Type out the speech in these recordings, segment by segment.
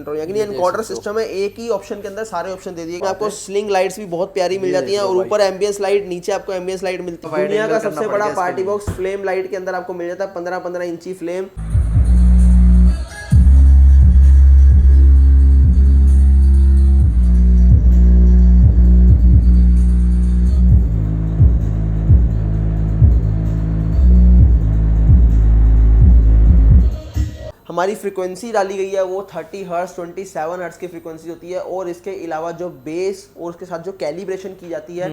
यानी encoder system है, एक ही ऑप्शन के अंदर सारे ऑप्शन दे दिए। आपको स्लिंग लाइट्स भी बहुत प्यारी मिल जाती हैं और ऊपर एम्बियंस लाइट, नीचे आपको एम्बियंस लाइट मिलती है। दुनिया का सबसे बड़ा पार्टी बॉक्स फ्लेम लाइट के अंदर आपको मिल जाता है 15-15 इंची फ्लेम। हमारी फ्रीक्वेंसी डाली गई है वो 30 हर्ट्ज 27 हर्ट्ज की फ्रीक्वेंसी होती है और इसके अलावा जो बेस और उसके साथ जो कैलिब्रेशन की जाती है,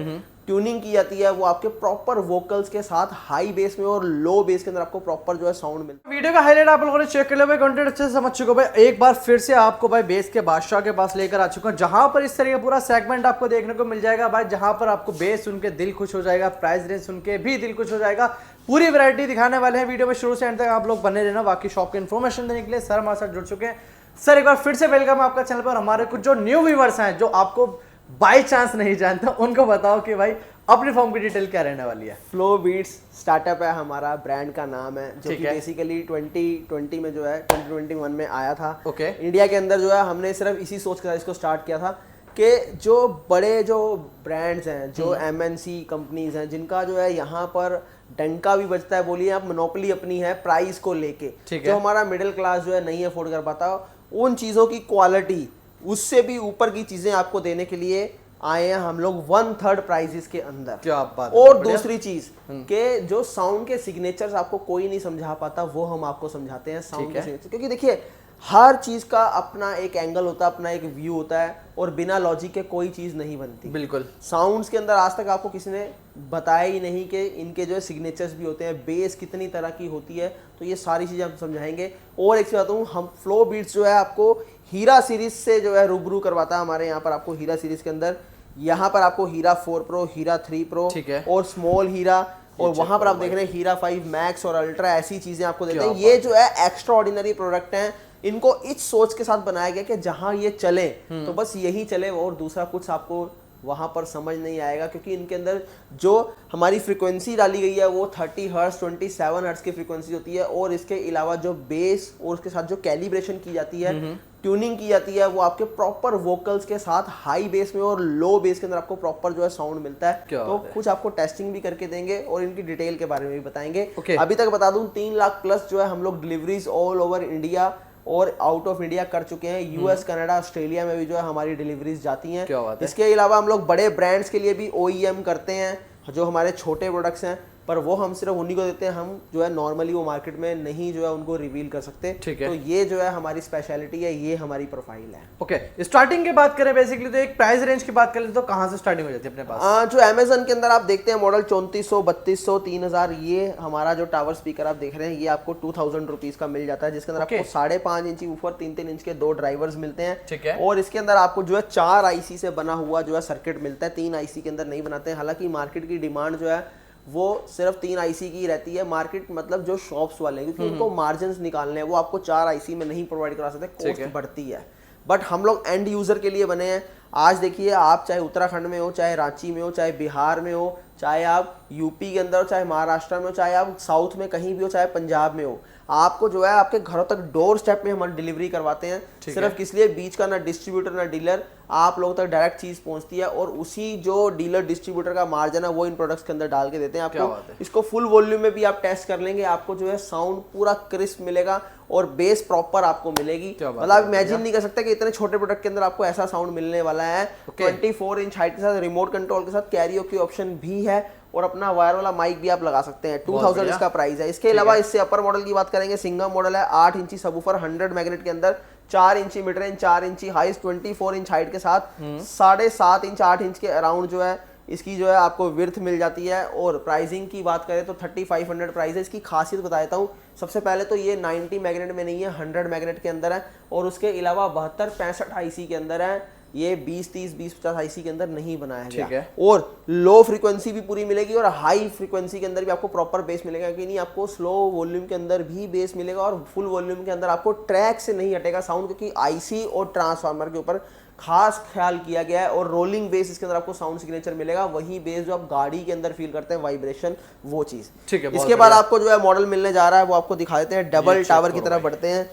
ट्यूनिंग की जाती है, वो आपके प्रॉपर वोकल्स के साथ हाई बेस में और लो बेस के अंदर आपको प्रॉपर जो है साउंड मिलता है। वीडियो का हाईलाइट आप लोगों ने चेक कर लिया भाई, कंटेंट अच्छे से समझ चुके हो भाई। एक बार फिर से आपको भाई बेस के बादशाह के पास लेकर आ चुका हूं, जहां पर इस तरह का पूरा सेगमेंट आपको देखने को मिल जाएगा भाई, जहां पर आपको बेस सुन के दिल खुश हो जाएगा, प्राइस रेंज सुन के भी दिल खुश हो जाएगा। पूरी वैरायटी दिखाने वाले हैं वीडियो में, शुरू से एंड तक आप लोग बने रहना। बाकी शॉप की इन्फॉर्मेशन देने के लिए सर हमारे साथ जुड़ चुके हैं। सर एक बार फिर से वेलकम आपका चैनल पर। हमारे कुछ जो न्यू व्यूअर्स हैं जो आपको बाय चांस नहीं जानते, उनको बताओ कि भाई अपनी फॉर्म की डिटेल क्या रहने वाली है। फ्लो बीट्स स्टार्टअप है हमारा, ब्रांड का नाम है, जो कि बेसिकली 2020 में जो है 2021 में आया था। इंडिया के अंदर जो है हमने सिर्फ इसी सोच के साथ इसको स्टार्ट किया था कि जो बड़े जो ब्रांड्स हैं, जो MNC कंपनीज हैं, जिनका जो है यहाँ पर डंका भी बजता है, बोलिए आप, मोनोपोली अपनी है प्राइस को लेके, जो हमारा मिडिल क्लास जो है नहीं अफोर्ड कर पाता, उन चीज़ों की क्वालिटी उससे भी ऊपर की चीज़ें आपको देने के लिए आए हैं हम लोग 1/3 प्राइजेस के अंदर। क्या बात। और दूसरी चीज के जो साउंड के सिग्नेचर्स आपको कोई नहीं समझा पाता, वो हम आपको समझाते हैं साउंड के सिग्नेचर। क्योंकि देखिए हर चीज का अपना एक एंगल होता है, अपना एक व्यू होता है, और बिना लॉजिक के कोई चीज नहीं बनती। बिल्कुल। साउंड्स के अंदर आज तक आपको किसी ने बताया ही नहीं कि इनके जो है सिग्नेचर्स भी होते हैं, बेस कितनी तरह की होती है, तो ये सारी चीजें हम समझाएंगे। और एक चीज बताऊँ, हम फ्लो बीट्स जो है आपको हीरा सीरीज से जो है रूबरू करवाता है। हमारे यहाँ पर आपको हीरा सीरीज के अंदर, यहाँ पर आपको हीरा 4 प्रो, हीरा 3 प्रो और स्मॉल हीरा, और वहां पर आप देख रहे हैं हीरा 5 मैक्स और अल्ट्रा, ऐसी चीजें आपको देते हैं। ये जो है एक्स्ट्रा ऑर्डिनरी प्रोडक्ट हैं, इनको इस सोच के साथ बनाया गया कि जहां ये चले तो बस यही चले और दूसरा कुछ आपको वहां पर समझ नहीं आएगा। क्योंकि इनके अंदर जो हमारी फ्रीक्वेंसी डाली गई है वो 30 हर्ट्ज 27 हर्ट्ज की फ्रीक्वेंसी होती है और इसके अलावा जो बेस और उसके साथ जो कैलिब्रेशन की जाती है, ट्यूनिंग की जाती है, वो आपके प्रॉपर वोकल्स के साथ हाई बेस में और लो बेस के अंदर आपको प्रॉपर जो है साउंड मिलता है। तो कुछ आपको टेस्टिंग भी करके देंगे और इनकी डिटेल के बारे में भी बताएंगे। अभी तक बता दूं 3 लाख प्लस जो है हम लोग डिलीवरीज ऑल ओवर इंडिया और आउट ऑफ इंडिया कर चुके हैं। US, कनाडा, ऑस्ट्रेलिया में भी जो है हमारी डिलीवरीज जाती हैं। इसके अलावा हम लोग बड़े ब्रांड्स के लिए भी OEM करते हैं, जो हमारे छोटे प्रोडक्ट्स हैं, पर वो हम सिर्फ उन्हीं को देते हैं। हम जो है नॉर्मली वो मार्केट में नहीं जो है उनको रिवील कर सकते। तो ये जो है हमारी स्पेशलिटी है, ये हमारी प्रोफाइल है। स्टार्टिंग की बात करें बेसिकली, तो एक प्राइस रेंज की बात करें तो कहां से स्टार्टिंग हो जाती है अपने पास? जो अमेजन के अंदर आप देखते हैं मॉडल 3400, 3200, 3000, ये हमारा जो टावर स्पीकर आप देख रहे हैं, ये आपको 2000 रुपीज का मिल जाता है, जिसके अंदर आपको 5.5 इंची ऊपर 3-3 इंच के 2 ड्राइवर्स मिलते हैं। और इसके अंदर आपको जो है 4 IC से बना हुआ जो है सर्किट मिलता है, 3 IC के अंदर नहीं बनाते हैं। हालांकि मार्केट की डिमांड जो है वो सिर्फ 3 IC की रहती है। मार्केट मतलब जो शॉप्स वाले हैं, क्योंकि उनको मार्जिन्स निकालने हैं, वो आपको 4 IC में नहीं प्रोवाइड करा सकते, कॉस्ट बढ़ती है। बट हम लोग एंड यूजर के लिए बने हैं। आज देखिए, आप चाहे उत्तराखंड में हो, चाहे रांची में हो, चाहे बिहार में हो, चाहे आप यूपी के अंदर हो, चाहे महाराष्ट्र में हो, चाहे आप साउथ में कहीं भी हो, चाहे पंजाब में हो, आपको जो है आपके घरों तक डोर स्टेप में हमारी डिलीवरी करवाते हैं। सिर्फ किस लिए? बीच का ना डिस्ट्रीब्यूटर ना डीलर, आप लोगों तक डायरेक्ट चीज पहुंचती है और उसी जो डीलर डिस्ट्रीब्यूटर का मार्जिन है वो इन प्रोडक्ट्स के अंदर डाल के देते हैं आपको। इसको फुल वॉल्यूम में भी आप टेस्ट कर लेंगे, आपको जो है साउंड पूरा क्रिस्प मिलेगा और बेस प्रॉपर आपको मिलेगी। मतलब आप इमेजिन नहीं कर सकते कि इतने छोटे प्रोडक्ट के अंदर आपको ऐसा साउंड मिलने वाला है। 24 इंच हाइट के साथ, रिमोट कंट्रोल के साथ, कैरियोकी ऑप्शन भी है और अपना वायर वाला माइक भी आप लगा सकते हैं। 2000 इसका प्राइस है। इसके अलावा इससे अपर मॉडल की बात करेंगे, सिंगम मॉडल है, 8 इंची सबवूफर 100 मैग्नेट के अंदर, 4 इंची मिड रेंज, 4 इंची हाइस्ट, 24 इंच हाइट के साथ, 7.5 इंच 8 इंच के अराउंड जो है इसकी जो है आपको विड्थ मिल जाती है। और प्राइसिंग की बात करें तो 3500 प्राइस है। इसकी खासियत बता देता हूँ। सबसे पहले तो ये 90 मैग्नेट में नहीं है, 100 मैग्नेट के अंदर है और उसके अलावा 72-65 IC के अंदर है। ये 20-30, 20-50 IC के अंदर नहीं बनाया गया। और लो फ्रीक्वेंसी भी पूरी मिलेगी और हाई फ्रीक्वेंसी के अंदर भी आपको प्रॉपर बेस मिलेगा, कि नहीं आपको स्लो वॉल्यूम के अंदर भी बेस मिलेगा और फुल वॉल्यूम के अंदर आपको ट्रैक से नहीं हटेगा साउंड, क्योंकि IC और ट्रांसफार्मर के ऊपर खास ख्याल किया गया है। और रोलिंग बेस इसके अंदर आपको साउंड सिग्नेचर मिलेगा, वही बेस जो आप गाड़ी के अंदर फील करते हैं, वाइब्रेशन, वो चीज। इसके बाद आपको जो है मॉडल मिलने जा रहा है, वो आपको दिखा देते हैं। डबल टावर की तरफ बढ़ते हैं।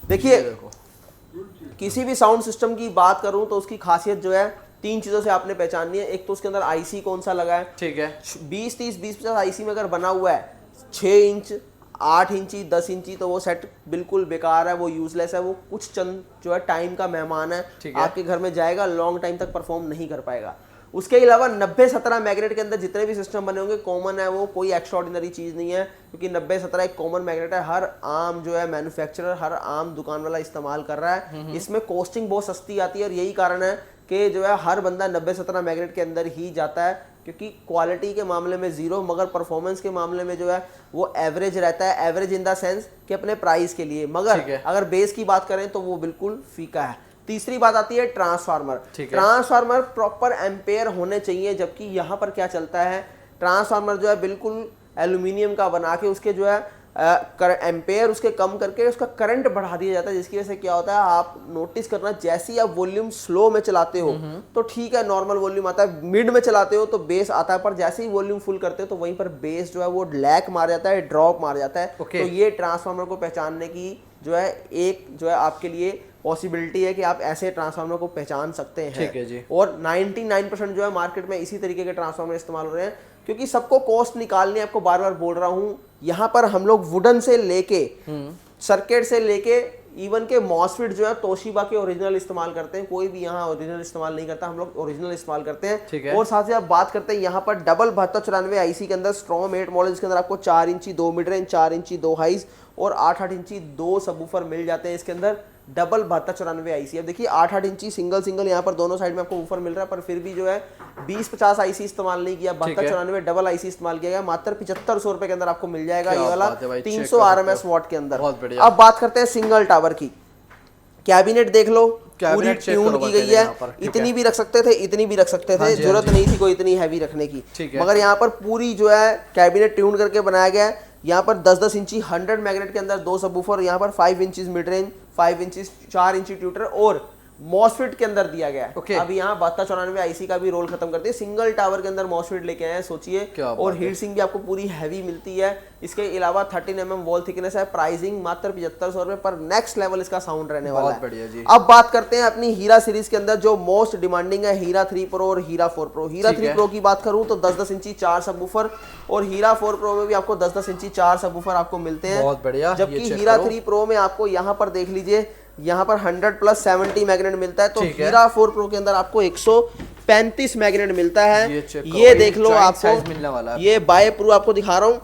देखिए किसी भी साउंड सिस्टम की बात करूं तो उसकी खासियत जो है 3 चीजों से आपने पहचाननी है। एक तो उसके अंदर आईसी कौन सा लगा है, ठीक है, 20-30-20-50 आईसी में अगर बना हुआ है 6 इंच 8 इंची 10 इंची तो वो सेट बिल्कुल बेकार है, वो यूजलेस है, वो कुछ चंद जो है टाइम का मेहमान है, आपके घर में जाएगा, लॉन्ग टाइम तक परफॉर्म नहीं कर पाएगा। उसके अलावा 90-17 मैग्नेट के अंदर जितने भी सिस्टम बने होंगे कॉमन है, वो कोई एक्स्ट्राऑर्डिनरी चीज नहीं है, क्योंकि 90-17 एक कॉमन मैग्नेट है, हर आम जो है मैन्युफैक्चरर, हर आम दुकान वाला इस्तेमाल कर रहा है। इसमें कॉस्टिंग बहुत सस्ती आती है और यही कारण है कि जो है हर बंदा 90-17 मैग्नेट के अंदर ही जाता है, क्योंकि क्वालिटी के मामले में जीरो, मगर परफॉर्मेंस के मामले में जो है वो एवरेज रहता है, एवरेज इन द सेंस कि अपने प्राइस के लिए। मगर अगर बेस की बात करें तो वो बिल्कुल फीका है। तीसरी बात आती है ट्रांसफार्मर। ट्रांसफार्मर प्रॉपर एम्पेयर होने चाहिए, जबकि यहाँ पर क्या चलता है, ट्रांसफार्मर जो है बिल्कुल एल्यूमिनियम का बना के उसके जो है एम्पेयर उसके कम करके उसका करंट बढ़ा दिया जाता है, जिसकी वजह से क्या होता है, आप नोटिस करना, जैसे ही आप वॉल्यूम स्लो में चलाते हो तो ठीक है नॉर्मल वॉल्यूम आता है, मिड में चलाते हो तो बेस आता है, पर जैसे ही वॉल्यूम फुल करते हो तो वहीं पर बेस जो है वो लैग मार जाता है, ड्रॉप मार जाता है। तो ये ट्रांसफार्मर को पहचानने की जो है एक जो है आपके लिए पॉसिबिलिटी है कि आप ऐसे ट्रांसफार्मर को पहचान सकते हैं। ठीक है जी। और 99% जो है मार्केट में इसी तरीके के ट्रांसफार्मर इस्तेमाल हो रहे हैं, क्योंकि सबको कॉस्ट निकालनी है। आपको बार बार बोल रहा हूं, यहाँ पर हम लोग वुडन से लेके सर्किट से लेके इवन के मॉसफेट जो है तोशिबा के ओरिजिनल इस्तेमाल करते हैं, कोई भी यहाँ ओरिजिनल इस्तेमाल नहीं करता, हम लोग ओरिजिनल इस्तेमाल करते हैं। और साथ ही आप बात करते हैं यहाँ पर डबल 7294 आईसी के अंदर स्ट्रॉन्ग 8 मॉडल, जिसके अंदर आपको 4 इंची 2 मिड रेंज, 4 इंची 2 हाइज और 8-8 इंची 2 सबवूफर मिल जाते हैं इसके अंदर, डबल 7294 आईसी। अब देखिए 8-8 इंची सिंगल यहाँ पर दोनों साइड में आपको वूफर मिल रहा है, पर फिर भी जो है 20-50 आईसी इस्तेमाल नहीं किया, 7294 डबल आईसी इस्तेमाल किया गया, मात्र 7500 के अंदर आपको मिल जाएगा ये वाला 300 RMS वॉट के अंदर। अब बात करते हैं सिंगल टावर की। कैबिनेट देख लो, पूरी ट्यून की गई है, इतनी भी रख सकते थे, इतनी भी रख सकते थे, जरूरत नहीं थी कोई इतनी हैवी रखने की, मगर यहाँ पर पूरी जो है कैबिनेट ट्यून करके बनाया गया है। यहाँ पर 10-10 इंची 100 मैग्नेट के अंदर 2 सबवूफर, यहाँ पर 5 इंचीज मिड रेंज, 5 इंचीज 4 इंची ट्यूटर और मॉसफेट के अंदर दिया गया है। अब यहाँ 7294 आईसी का भी रोल खत्म करते हैं, सिंगल टावर के अंदर मॉसफेट लेके आए हैं, सोचिए। और हीट सिंक भी आपको पूरी हैवी मिलती है। इसके अलावा 13 mm वॉल थिकनेस है, प्राइसिंग मात्र 7500 रुपए, पर नेक्स्ट लेवल इसका साउंड रहने वाला है। बढ़िया जी। अब बात करते हैं अपनी हीरा सीरीज के अंदर जो मोस्ट डिमांडिंग है, हीरा 3 प्रो और हीरा 4 प्रो। हीरा 3 प्रो की बात करूं तो 10-10 इंची 4 सबवूफर, और हीरा 4 प्रो में भी आपको 10-10 इंची 4 सबवूफर आपको मिलते हैं। बहुत बढ़िया। जबकि हीरा 3 प्रो में आपको यहाँ पर देख लीजिए, यहाँ पर 100+70 मैग्नेट मिलता है, तो हीरा 4 प्रो के अंदर आपको 135 मैग्नेट मिलता है। ये देख लो, आपको मिलने वाला है। ये बाय प्रू आपको दिखा रहा हूँ।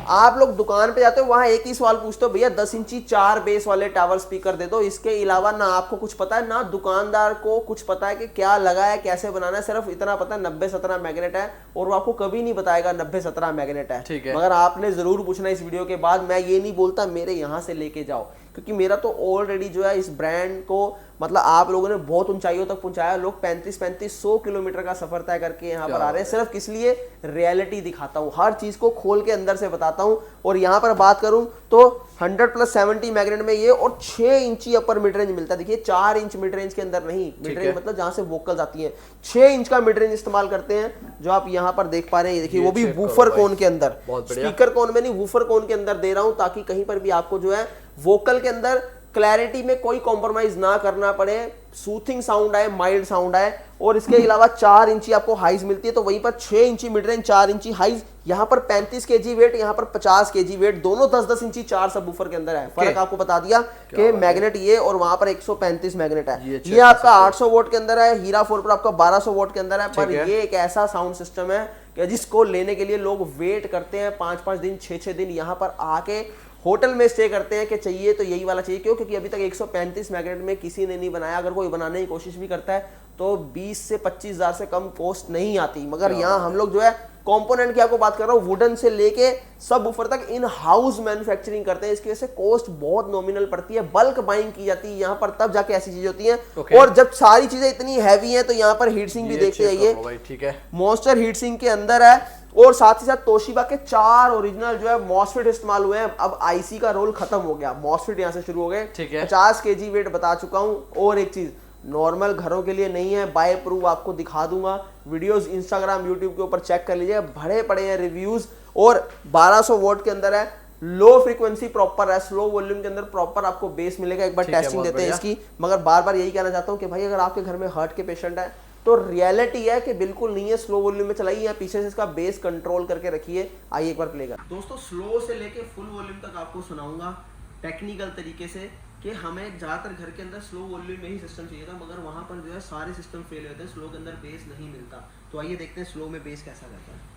आप लोग दुकान पे जाते हो, वहां एक ही सवाल पूछते हो, भैया 10 इंची 4 बेस वाले टावर स्पीकर दे दो। इसके अलावा ना आपको कुछ पता है, ना दुकानदार को कुछ पता है कि क्या लगा है, कैसे बनाना है। सिर्फ इतना पता है 90-17 मैग्नेट है, और वो आपको कभी नहीं बताएगा 90-17 मैग्नेट है। मगर आपने जरूर पूछना इस वीडियो के बाद। मैं ये नहीं बोलता मेरे यहाँ से लेके जाओ, क्योंकि मेरा तो ऑलरेडी जो है इस ब्रांड को मतलब आप लोगों ने बहुत ऊंचाइयों तक पहुंचाया। लोग 35-100 किलोमीटर का सफर तय करके यहाँ पर आ रहे हैं, सिर्फ किस लिए, रियलिटी दिखाता हूँ, हर चीज को खोल के अंदर से बताता हूँ। और यहाँ पर बात करूँ तो 100+70 मैग्नेट में ये, और 6 इंची अपर मिड रेंज मिलता है। देखिए 4 इंच मिड रेंज के अंदर नहीं, मिड रेंज मतलब जहाँ से वोकल्स आती हैं, 6 इंच का मिड रेंज इस्तेमाल करते हैं, जो आप यहाँ पर देख पा रहे हैं। देखिए वो भी वूफर कोन के अंदर, स्पीकर कोन में नहीं, वूफर कोन के अंदर दे रहा हूँ, ताकि कहीं पर भी आपको जो है वोकल के अंदर क्लैरिटी में कोई कॉम्प्रोमाइज ना करना पड़े, सूथिंग साउंड आए, माइल्ड साउंड आए। और इसके अलावा 4 इंची आपको हाइज मिलती है, तो वहीं पर 6 इंची मिड रेंज, 4 इंची हाइज, यहाँ पर 35 kg वेट, यहाँ पर 50 kg वेट, दोनों 10-10 इंची 4 सबवूफर के अंदर है। फर्क आपको बता दिया कि मैग्नेट ये और वहां पर 135 मैग्नेट है। ये आपका 800 वोट के अंदर है, हीरा 4 प्रो आपका 1200 वोट के अंदर है। पर ये एक ऐसा साउंड सिस्टम है कि जिसको लेने के लिए लोग वेट करते हैं 5-5 दिन, 6-6 दिन, यहाँ पर आके होटल में स्टे करते हैं कि चाहिए तो यही वाला चाहिए। क्यों? क्योंकि अभी तक 135 मैग्नेट में किसी ने नहीं बनाया। अगर कोई बनाने की कोशिश भी करता है तो 20 से 25 हज़ार से कम कॉस्ट नहीं आती। मगर यहाँ हम लोग जो है कंपोनेंट की आपको बात कर रहा हूँ, वुडन से लेके सब ऊपर तक इन हाउस मैन्युफैक्चरिंग करते हैं। इसकी वजह से कॉस्ट बहुत नॉमिनल पड़ती है, बल्क बाइंग की जाती है यहाँ पर, तब जाके ऐसी चीजें होती हैं। और जब सारी चीजें इतनी हैवी हैं तो यहाँ पर हीट सिंक भी देखते जाइए, ठीक है, मॉन्स्टर हीट सिंक के अंदर है। और साथ ही साथ तोशिबा के 4 ओरिजिनल जो है मॉसफेट इस्तेमाल हुए हैं। अब आईसी का रोल खत्म हो गया, मॉसफेट यहाँ से शुरू हो गए। 50 kg वेट बता चुका हूँ। और एक चीज नॉर्मल घरों के लिए नहीं है, बाय प्रूफ आपको दिखा दूंगा, वीडियोस इंस्टाग्राम यूट्यूब के ऊपर चेक कर लीजिए, भरे पड़े हैं रिव्यूज। और 1200 वोट के अंदर है, लो फ्रीक्वेंसी प्रॉपर है, स्लो वॉल्यूम के अंदर प्रॉपर आपको बेस मिलेगा। एक बार टेस्टिंग देते हैं इसकी, मगर बार बार यही कहना चाहता हूँ कि भाई अगर आपके घर में हार्ट के पेशेंट है तो रियलिटी है कि बिल्कुल नहीं है, स्लो वॉल्यूम में चलाइए या पीछे से इसका बेस कंट्रोल करके रखिए। आइए एक बार प्ले कर। दोस्तों स्लो से लेके फुल वॉल्यूम तक आपको सुनाऊंगा टेक्निकल तरीके से कि हमें ज़्यादातर घर के अंदर स्लो वॉल्यूम में ही सिस्टम चाहिए था, मगर वहाँ पर जो है सारे सिस्टम फेल होते हैं, स्लो के अंदर बेस नहीं मिलता। तो आइए देखते हैं स्लो में बेस कैसा रहता है।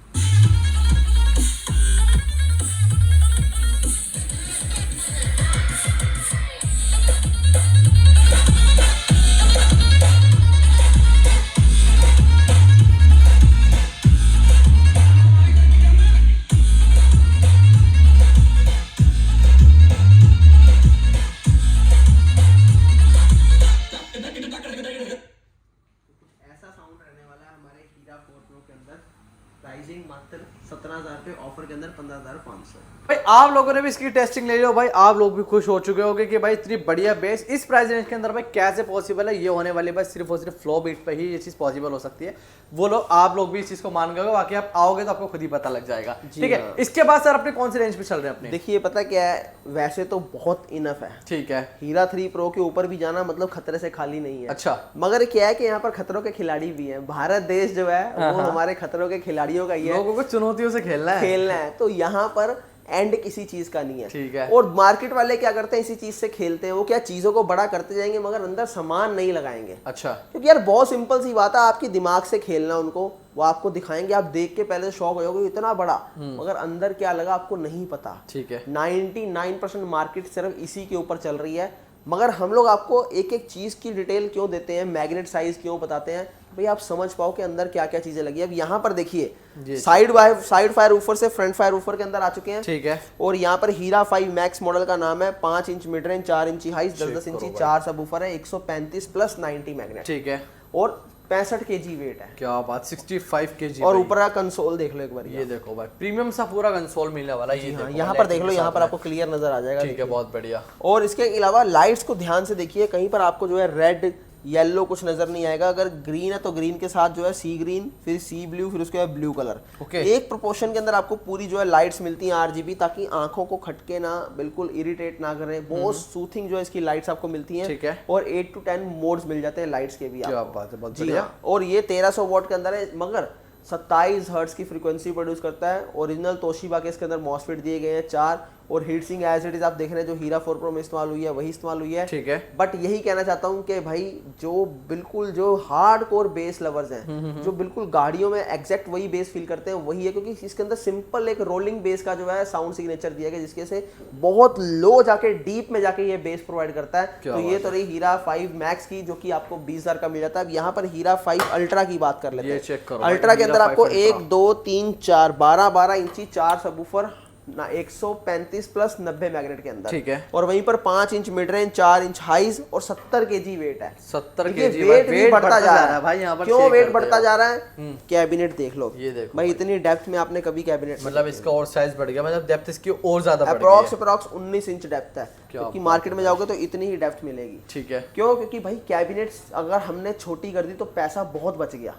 मात्र 17,000 पे, ऑफर के अंदर 15,500। भाई आप लोगों ने भी इसकी टेस्टिंग ले लो, भाई आप लोग भी खुश हो चुके होंगे कि भाई इतनी बढ़िया बेस इस प्राइस रेंज के अंदर भाई कैसे पॉसिबल है। ये होने वाली भाई सिर्फ और सिर्फ फ्लो बीट पे ही ये चीज पॉसिबल हो सकती है। वो लोग आप लोग भी इस चीज को मान गए, बाकी आप आओगे तो आपको खुद ही पता लग जाएगा। ठीक है, इसके बाद सर अपने कौन सी रेंज पे चल रहे हैं अपने? देखिए पता क्या है, वैसे तो बहुत इनफ है। ठीक है, हीरा 3 प्रो के ऊपर भी जाना मतलब खतरे से खाली नहीं है। अच्छा, मगर क्या है कि यहाँ पर खतरों के खिलाड़ी भी हैं। भारत देश जो है वो हमारे खतरों के खिलाड़ियों का ही है, लोगों को चुनौतियों से खेलना है। तो यहाँ पर एंड किसी चीज का नहीं है। ठीक है। और मार्केट वाले क्या करते हैं, इसी चीज से खेलते हैं। वो क्या चीजों को बड़ा करते जाएंगे मगर अंदर सामान नहीं लगाएंगे। अच्छा, क्योंकि यार बहुत सिंपल सी बात है, आपकी दिमाग से खेलना उनको, वो आपको दिखाएंगे, आप देख के पहले शॉक हो जाओगे इतना बड़ा, मगर अंदर क्या लगा आपको नहीं पता। ठीक है, 99% मार्केट सिर्फ इसी के ऊपर चल रही है। मगर हम लोग आपको एक एक चीज की डिटेल क्यों देते हैं, मैग्नेट साइज क्यों बताते हैं, भाई आप समझ पाओ कि अंदर क्या क्या चीजें लगी है। अब यहाँ पर देखिए साइड फायर ऊपर से फ्रंट फायर ऊपर के अंदर आ चुके हैं। ठीक है, और यहाँ पर हीरा 5 मैक्स मॉडल का नाम है। 5 इंच मिड रेंज, 4 इंची हाइट, 10 इंची 4 सबवूफर है, 135 प्लस 90 मैग्नेट। ठीक है, और 65 kg वेट है। क्या बात, 65 kg। और ऊपर का कंसोल देख लो एक बार, ये देखो भाई प्रीमियम सा पूरा कंसोल मिलने वाला है। ये यहाँ पर देख लो, यहाँ पर आपको क्लियर नजर आ जाएगा। ठीक है, बहुत बढ़िया। और इसके अलावा लाइट्स को ध्यान से देखिए, कहीं पर आपको जो है रेड येलो कुछ नजर नहीं आएगा। अगर ग्रीन है तो ग्रीन के साथ जो है सी ग्रीन, फिर सी ब्लू, फिर उसके बाद ब्लू कलर। एक प्रोपोर्शन के अंदर आपको पूरी जो है लाइट्स मिलती हैं RGB, ताकि आंखों को खटके ना, बिल्कुल इरिटेट ना करे। बहुत सूथिंग जो है इसकी लाइट्स आपको मिलती हैं। ठीक है। और 8 to 10 मोड्स मिल जाते हैं लाइट्स के भी। क्या बात है, बहुत जी बढ़िया। हाँ। और ये 1300 वॉट के अंदर है, मगर 27 हर्ट्ज की फ्रीक्वेंसी प्रोड्यूस करता है। ओरिजिनल तोशिबा के इसके अंदर मॉसफेट दिए गए हैं 4, और heat sink as it is आप देख रहे हैं जो हीरा 4 प्रो में इस्तेमाल हुई है वही इस्तेमाल हुई है। ठीक है। बट यही कहना चाहता हूँ कि भाई जो बिल्कुल जो हार्ड कोर बेस लवर्स हैं, जो बिल्कुल गाड़ियों में एग्जैक्ट वही बेस फील करते हैं, वही है। क्योंकि इसके अंदर सिंपल एक रोलिंग बेस का जो है साउंड सिग्नेचर दिया गया, जिसके से बहुत लो जाके डीप में जाके ये बेस प्रोवाइड करता है। तो ये तो रही हीरा 5 मैक्स की, जो कि आपको 20,000 का मिल जाता है। अब यहाँ पर हीरा 5 अल्ट्रा की बात कर लेते हैं। चेक करो, अल्ट्रा के अंदर आपको 1 2 3 4 12 इंची 4 सबवूफर ना, 135 प्लस 90 मैग्नेट के अंदर। ठीक है। और वहीं पर 5 inch mid range, 4 inch highs और 70 kg वेट है। 70 kg वेट भी बढ़ता जा रहा है भाई। यहाँ पर क्यों वेट बढ़ता जा रहा है? कैबिनेट देख लो, ये देखो भाई इतनी डेप्थ में आपने कभी कैबिनेट, मतलब इसका और साइज बढ़ गया, मतलब डेप्थ इसकी और ज्यादा बढ़ गई। अप्रॉक्स 19 इंच डेप्थ है, क्योंकि मार्केट में जाओगे तो इतनी ही डेप्थ मिलेगी। ठीक है। क्यों? क्योंकि भाई कैबिनेट्स अगर हमने छोटी कर दी तो पैसा बहुत बच गया।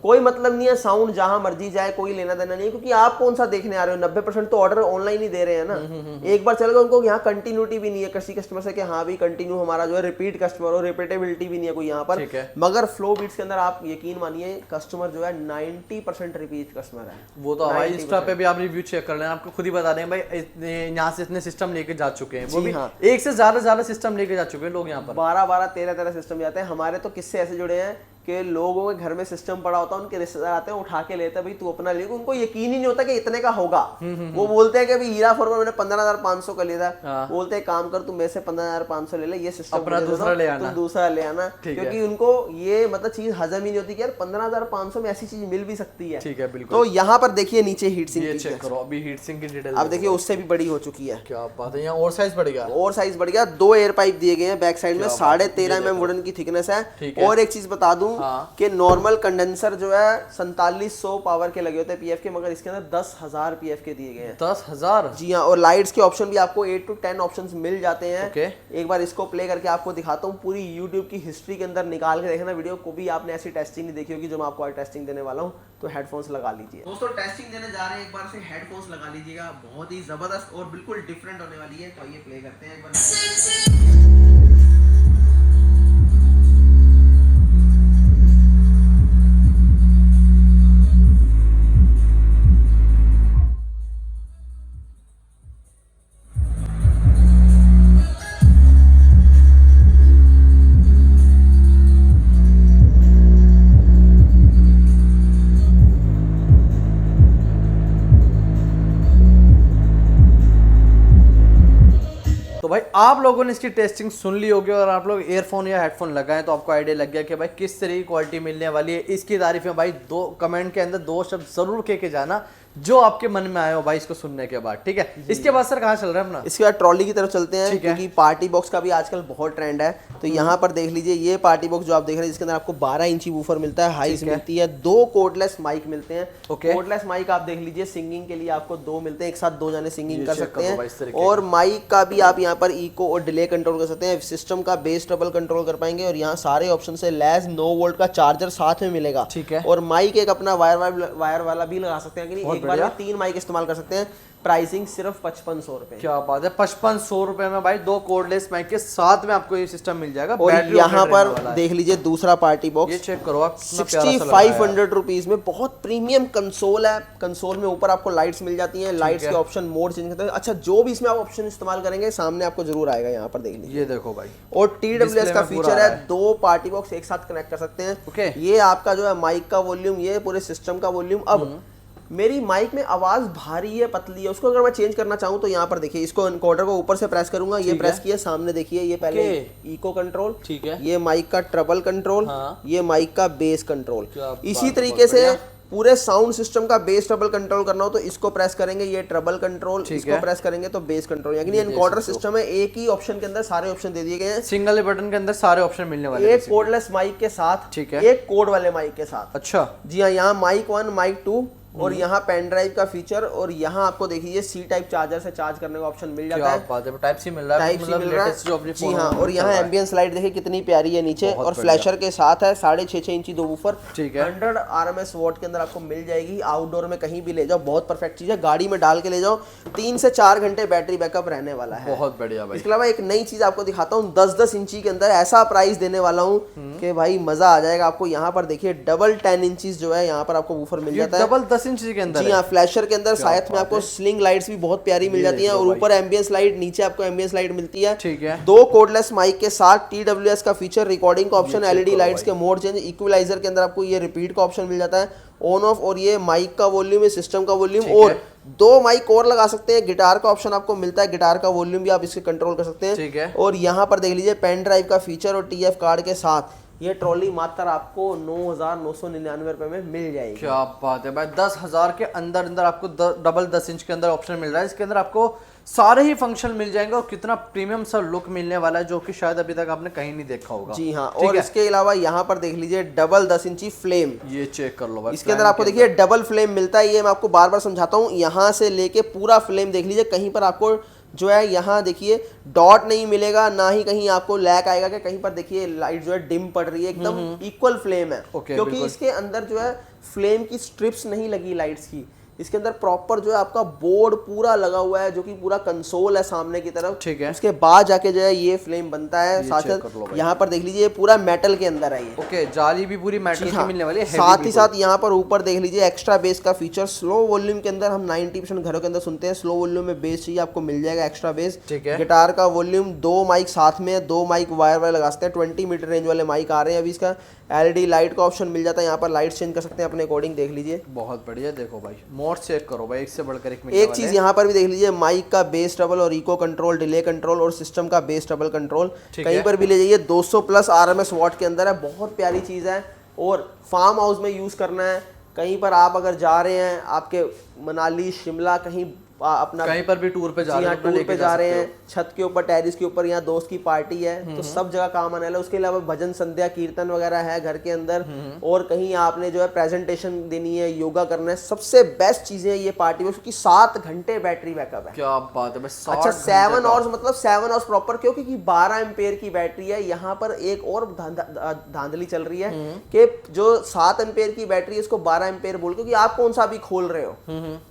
कोई मतलब नहीं है, साउंड जहां मर्जी जाए, कोई लेना देना नहीं है। क्योंकि आप कौन सा देखने आ रहे हो, 90% तो ऑर्डर ऑनलाइन ही दे रहे हैं ना। एक बार चल गए, उनको यहाँ कंटिन्यूटी भी नहीं है किसी कस्टमर से कि हाँ भी कंटिन्यू हमारा जो है रिपीट कस्टमर हो, रिपीटेबिलिटी भी नहीं है कोई यहाँ पर। मगर फ्लो बीट्स के अंदर आप यकीन मानिए कस्टमर जो है 90% रिपीट कस्टमर है। वो तो हमारे इंस्टा पे भी आप रिव्यू चेक कर लेना, आपको खुद ही बता दें भाई यहाँ से इतने सिस्टम लेके जा चुके हैं। वो भी एक से ज्यादा सिस्टम लेके जा चुके हैं लोग यहाँ पर। 12 13 सिस्टम जाते हैं। हमारे तो किस्से ऐसे जुड़े हैं कि लोगों के घर में सिस्टम पड़ा होता है, उनके रिश्तेदार आते हैं उठा के लेते हैं, भाई तू अपना ले। उनको यकीन ही नहीं होता कि इतने का होगा। वो बोलते हैं कि भाई हीरा 4 में मैंने 15,500 का लिया था। बोलते हैं काम कर, तू मेरे से 15,500 ले ले, ये सिस्टम अपना दूसरा ले आना, तुम दूसरा ले आना। क्योंकि उनको ये मतलब चीज हजम ही नहीं होती कि यार 15,500 में ऐसी चीज मिल भी सकती है। ठीक है, बिल्कुल। तो यहाँ पर देखिए नीचे हीट सिंक ये चेक करो, अभी हीट सिंक की डिटेल अब देखिए उससे भी बड़ी हो चुकी है। क्या बात है, यहाँ और साइज बढ़ गया। और साइज बढ़ गया, 2 एयर पाइप दिए गए हैं बैक साइड में, 13.5 mm वुडन की थिकनेस है। और एक चीज बता दूं, कि नॉर्मल कंडेंसर जो है 4700 पावर के लगे होते हैं पीएफ के, मगर इसके अंदर 10,000 पीएफ के दिए गए हैं। 10,000? जी हाँ, और लाइट्स के ऑप्शन भी आपको 8 to 10 ऑप्शंस मिल जाते हैं। एक बार इसको प्ले करके आपको दिखाता हूँ, पूरी यूट्यूब की हिस्ट्री के अंदर निकाल के देखना वीडियो को भी, आपने ऐसी टेस्टिंग नहीं देखी होगी जो मैं आपको आज टेस्टिंग देने वाला हूँ। तो हेडफोन्स लगा लीजिए दोस्तों, टेस्टिंग देने जा रहे हैं, एक बार से हेडफोन्स लगा लीजिएगा, बहुत ही जबरदस्त और बिल्कुल डिफरेंट होने वाली है। तो ये प्ले करते हैं एक बार। तो भाई आप लोगों ने इसकी टेस्टिंग सुन ली होगी और आप लोग ईयरफोन या हेडफोन लगाएं तो आपको आइडिया लग गया कि भाई किस तरह की क्वालिटी मिलने वाली है। इसकी तारीफ में भाई दो कमेंट के अंदर 2 शब्द जरूर कह के जाना जो आपके मन में आए हो भाई इसको सुनने के बाद, ठीक है। इसके बाद सर कहाँ चल रहा है अपना? इसके बाद ट्रॉली की तरफ चलते हैं, क्योंकि पार्टी बॉक्स का भी आजकल बहुत ट्रेंड है। तो यहाँ पर देख लीजिए, ये पार्टी बॉक्स जो आप देख रहे हैं, जिसके अंदर आपको 12 इंची वूफर मिलता है, हाइस मिलती है, 2 कोर्डलेस माइक मिलते हैं। कोर्डलेस माइक आप देख लीजिए, सिंगिंग के लिए आपको 2 मिलते हैं, एक साथ 2 जाने सिंगिंग कर सकते हैं। और माइक का भी आप यहाँ पर इको और डिले कंट्रोल कर सकते हैं। सिस्टम का बेस ट्रबल कंट्रोल कर पाएंगे, और यहाँ सारे ऑप्शन से लैस 9 वोल्ट का चार्जर साथ में मिलेगा, ठीक है। और माइक एक अपना वायर वाला भी लगा सकते हैं, एक बार में 3 माइक इस्तेमाल कर सकते हैं। प्राइसिंग सिर्फ 5500 रुपए। क्या बात है, 5500 रुपए में भाई 2 कोर्डलेस माइक के साथ में आपको ये सिस्टम मिल जाएगा। और यहाँ पर देख लीजिए दूसरा पार्टी बॉक्स, ये चेक करो आप, 6500 रुपीज में बहुत प्रीमियम कंसोल है। कंसोल में ऊपर आपको लाइट्स मिल जाती हैं, लाइट्स के ऑप्शन मोड चेंज करते हैं। अच्छा, जो भी इसमें आप ऑप्शन इस्तेमाल करेंगे सामने आपको जरूर आएगा, यहाँ पर देख लीजिए, ये देखो भाई। और TWS का फीचर है, 2 पार्टी बॉक्स एक साथ कनेक्ट कर सकते हैं। ये आपका जो है माइक का वॉल्यूम, ये पूरे सिस्टम का वॉल्यूम। अब मेरी माइक में आवाज भारी है, पतली है, उसको अगर मैं चेंज करना चाहूँ तो यहाँ पर देखिए, इसको एनकोडर को ऊपर से प्रेस करूंगा, ये प्रेस किया, सामने देखिए ये पहले इको कंट्रोल, ठीक है, ये माइक का ट्रबल कंट्रोल, ये माइक का बेस कंट्रोल। इसी तरीके से पूरे साउंड सिस्टम का बेस ट्रबल कंट्रोल करना हो तो इसको प्रेस करेंगे, ये ट्रबल कंट्रोल, इसको प्रेस करेंगे तो बेस कंट्रोल। यानी एनकोडर सिस्टम है, एक ही ऑप्शन के अंदर सारे ऑप्शन दे दिए गए हैं, सिंगल बटन के अंदर सारे ऑप्शन मिलने वाले हैं। एक कोडलेस माइक के साथ, ठीक है, एक कोड वाले माइक के साथ। अच्छा जी हाँ, यहाँ माइक 1 माइक 2 और यहाँ पेन ड्राइव का फीचर, और यहाँ आपको देखिए C टाइप चार्जर से चार्ज करने का ऑप्शन मिल जाता है। टाइप सी मिल रहा है, जी हाँ। और यहाँ एम्बियंस लाइट देखिए कितनी प्यारी है नीचे, और फ्लैशर के साथ है, 6.5 इंची 2 वूफर, 100 RMS वॉट के अंदर आपको मिल जाएगी। आउटडोर में कहीं भी ले जाओ, बहुत परफेक्ट चीज है, गाड़ी में डाल के ले जाओ, 3 से 4 घंटे बैटरी बैकअप रहने वाला है। बहुत बढ़िया भाई। इसके अलावा एक नई चीज आपको दिखाता हूँ, 10-10 इंची के अंदर ऐसा प्राइस देने वाला हूँ कि भाई मजा आ जाएगा आपको। यहाँ पर देखिए डबल 10 इंचीज जो है यहाँ पर आपको वूफर मिल जाता है, डबल 10 इंच के अंदर। जी हाँ, फ्लैशर के अंदर साथ में आपको स्लिंग लाइट्स भी बहुत प्यारी मिल जाती हैं, और ऊपर एम्बियंस लाइट, नीचे आपको एम्बियंस लाइट मिलती है, ठीक है। 2 कोडलेस माइक के साथ TWS का फीचर, रिकॉर्डिंग का ऑप्शन, LED लाइट्स के मोड चेंज, इक्वलाइजर के अंदर आपको ये रिपीट का ऑप्शन मिल जाता है, ऑन ऑफ, और ये माइक का वॉल्यूम है, सिस्टम का वॉल्यूम, और 2 माइक और लगा सकते हैं। गिटार का ऑप्शन आपको मिलता है, गिटार का वॉल्यूम भी आप इससे कंट्रोल कर सकते हैं, ठीक है। और यहाँ पर देख लीजिए पेन ड्राइव का फीचर और TF कार्ड के साथ ये ट्रॉली मात्र आपको 9,999 रुपए में मिल जाएगी। क्या बात है भाई, 10,000 के अंदर आपको डबल 10 इंच के अंदर ऑप्शन मिल रहा है। इसके अंदर आपको सारे ही फंक्शन मिल जाएंगे और कितना प्रीमियम सा लुक मिलने वाला है, जो कि शायद अभी तक आपने कहीं नहीं देखा होगा। जी हाँ। और इसके अलावा यहाँ पर देख लीजिए डबल 10 इंची फ्लेम, ये चेक कर लो भाई। इसके अंदर आपको देखिए डबल फ्लेम मिलता है, ये मैं आपको बार बार समझाता हूँ। यहाँ से लेके पूरा फ्लेम देख लीजिए, कहीं पर आपको जो है यहाँ देखिए डॉट नहीं मिलेगा, ना ही कहीं आपको लैक आएगा कि कहीं पर देखिए लाइट जो है डिम पड़ रही है, एकदम इक्वल फ्लेम है, क्योंकि इसके अंदर जो है फ्लेम की स्ट्रिप्स नहीं लगी लाइट्स की। इसके अंदर प्रॉपर जो है आपका बोर्ड पूरा लगा हुआ है, जो कि पूरा कंसोल है सामने की तरफ, ठीक है। उसके बाद जाके जो है ये फ्लेम बनता है। साथ यहाँ पर देख लीजिए पूरा मेटल के अंदर है ये, ओके। जाली भी पूरी मेटल की मिलने वाली है। साथ ही साथ यहाँ पर ऊपर देख लीजिए एक्स्ट्रा बेस का फीचर, स्लो वॉल्यूम के अंदर हम 90% घरों के अंदर सुनते हैं, स्लो वॉल्यूम में बेस चाहिए आपको मिल जाएगा, एक्स्ट्रा बेस, ठीक है। गिटार का वॉल्यूम, 2 माइक साथ में, 2 माइक वायर वायर लगा सकते हैं, 20 मीटर रेंज वाले माइक आ रहे हैं अभी। इसका LED लाइट का ऑप्शन मिल जाता है, यहाँ पर लाइट चेंज कर सकते हैं अपने अकॉर्डिंग, देख लीजिए। बहुत बढ़िया। देखो भाई मोड चेक करो भाई, एक से बढ़कर एक चीज यहाँ पर भी देख लीजिए, माइक का बेस ट्रबल और इको कंट्रोल, डिले कंट्रोल, और सिस्टम का बेस ट्रबल कंट्रोल, कहीं पर भी ले जाइए। 200+ RMS वॉट के अंदर है, बहुत प्यारी चीज है। और फार्म हाउस में यूज करना है, कहीं पर आप अगर जा रहे हैं, आपके मनाली शिमला कहीं अपना कहीं पर भी टूर पे जा रहे हैं, टूर पे जा रहे हैं, छत के ऊपर, टेरिस के ऊपर, या दोस्त की पार्टी है, तो सब जगह काम आने वाला है। उसके अलावा भजन संध्या कीर्तन वगैरह है घर के अंदर, और कहीं आपने जो है प्रेजेंटेशन देनी है, योगा करना है, सबसे बेस्ट चीजें ये पार्टी बॉक्स की। 7 घंटे बैटरी बैकअप है। क्या बात है। अच्छा 7 आवर्स, मतलब 7 आवर्स प्रॉपर, क्योंकि 12 एम्पेयर की बैटरी है। यहाँ पर एक और धांधली चल रही है कि जो 7 एम्पेयर की बैटरी है इसको 12 एम्पेयर बोल, क्योंकि आप कौन सा भी खोल रहे हो,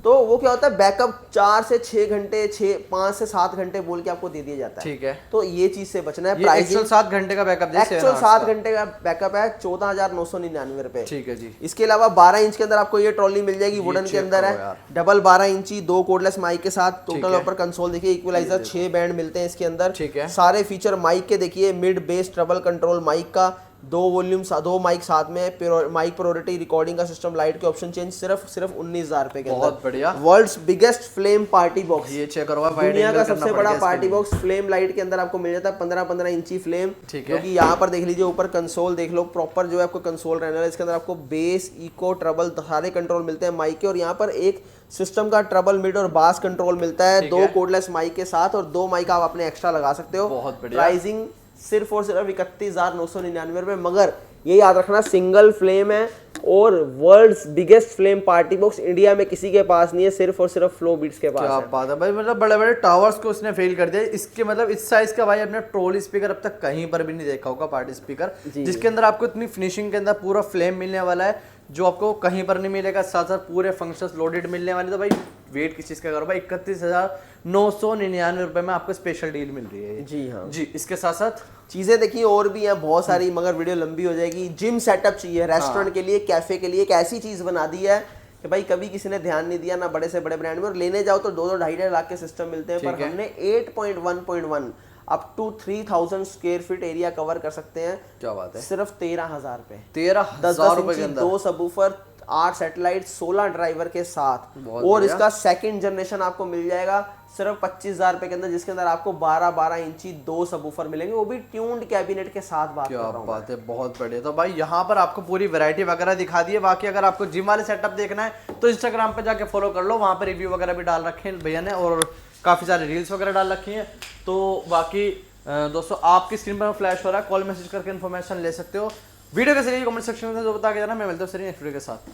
तो वो क्या होता है बैकअप 4 से 6 घंटे, 5 से 7 घंटे बोल के आपको दे दिया जाता है। ठीक है, तो ये चीज से बचना है। प्राइसिंग 7 घंटे का बैकअप, एक्चुअल 7 घंटे का बैकअप है 14,999 रुपए। ठीक है जी। इसके अलावा 12 इंच के अंदर आपको ये ट्रॉली मिल जाएगी, वुडन के अंदर है, डबल 12 इंची, 2 कोडलेस माइक के साथ। टोटल ऊपर कंसोल देखिए, इक्वलाइजर 6 बैंड मिलते हैं इसके अंदर। ठीक है। सारे फीचर माइक के देखिए, mid bass treble control mic का, 2 वॉल्यूम 2 माइक साथ में, माइक प्रायोरिटी, रिकॉर्डिंग का सिस्टम, लाइट के ऑप्शन चेंज, सिर्फ 19,000 रुपए के अंदर। बहुत बढ़िया। World's biggest flame party box, ये चेक करो, दुनिया का सबसे बड़ा पार्टी बॉक्स फ्लेम लाइट के अंदर आपको मिल जाता है। 15-15 इंची फ्लेम। क्योंकि यहाँ पर देख लीजिए, ऊपर कंसोल देख लो, प्रॉपर जो है आपको कंसोल रहने वाला है। इसके अंदर आपको बेस, इको, ट्रबल सारे कंट्रोल मिलते हैं माइक के, और यहाँ पर एक सिस्टम का ट्रबल, मिड और बास कंट्रोल मिलता है, 2 कोडलेस माइक के साथ, और 2 माइक आप अपने एक्स्ट्रा लगा सकते हो। बहुत बढ़िया। प्राइसिंग सिर्फ और सिर्फ 31,999 रुपए। मगर ये याद रखना, सिंगल फ्लेम है, और world's biggest flame party box India में किसी के पास नहीं है, सिर्फ और सिर्फ फ्लो बीट्स के पास है। क्या बात है भाई, मतलब बड़े बड़े टावर्स को उसने फेल कर दिया। इसके मतलब इस साइज का भाई अपने ट्रोली स्पीकर अब तक कहीं पर भी नहीं देखा होगा, पार्टी स्पीकर, जिसके अंदर आपको इतनी फिनिशिंग के अंदर पूरा फ्लेम मिलने वाला है जो आपको कहीं पर नहीं मिलेगा। साथ साथ पूरे फंक्शंस लोडेड मिलने वाले। तो भाई वेट किस चीज का करो भाई, 31,999 रुपए में आपको स्पेशल डील मिल रही है। जी हाँ जी। इसके साथ साथ चीजें देखिए और भी हैं बहुत सारी, मगर वीडियो लंबी हो जाएगी। जिम सेटअप चाहिए रेस्टोरेंट के लिए, कैफे के लिए, एक ऐसी चीज बना दी है कि भाई कभी किसी ने ध्यान नहीं दिया ना, बड़े से बड़े ब्रांड में, और लेने जाओ तो 2-2 लाख के सिस्टम मिलते हैं। पर हमने 8.1.1 up to 3,000 square feet area cover कर सकते हैं। क्या बात है, सिर्फ 13,000 रुपए। 13,000 रुपए के अंदर 2 सबवूफर, 8 सैटेलाइट, 16 ड्राइवर के साथ, और इसका सेकंड जनरेशन आपको मिल जाएगा सिर्फ 25,000 रुपए के अंदर, जिसके अंदर आपको 12-12 इंची 2 सबवूफर मिलेंगे, वो भी ट्यून्ड कैबिनेट के साथ। बात कर रहा हूं। बात है, बहुत बढ़िया। तो भाई यहाँ पर आपको पूरी वैरायटी वगैरह दिखा दी है। बाकी अगर आपको जिम वाले सेटअप देखना है तो इंस्टाग्राम पे जाके फॉलो कर लो, वहाँ पर रिव्यू वगैरह भी डाल रखे हैं भैया ने, और काफी सारे रील्स वगैरह डाल रखी हैं। तो बाकी दोस्तों आपकी स्क्रीन पर फ्लैश हो रहा है, कॉल मैसेज करके इन्फॉर्मेशन ले सकते हो। वीडियो कैसे लगी कमेंट सेक्शन में जो बता के जाना। मैं मिलता हूँ नेक्स्ट वीडियो के साथ।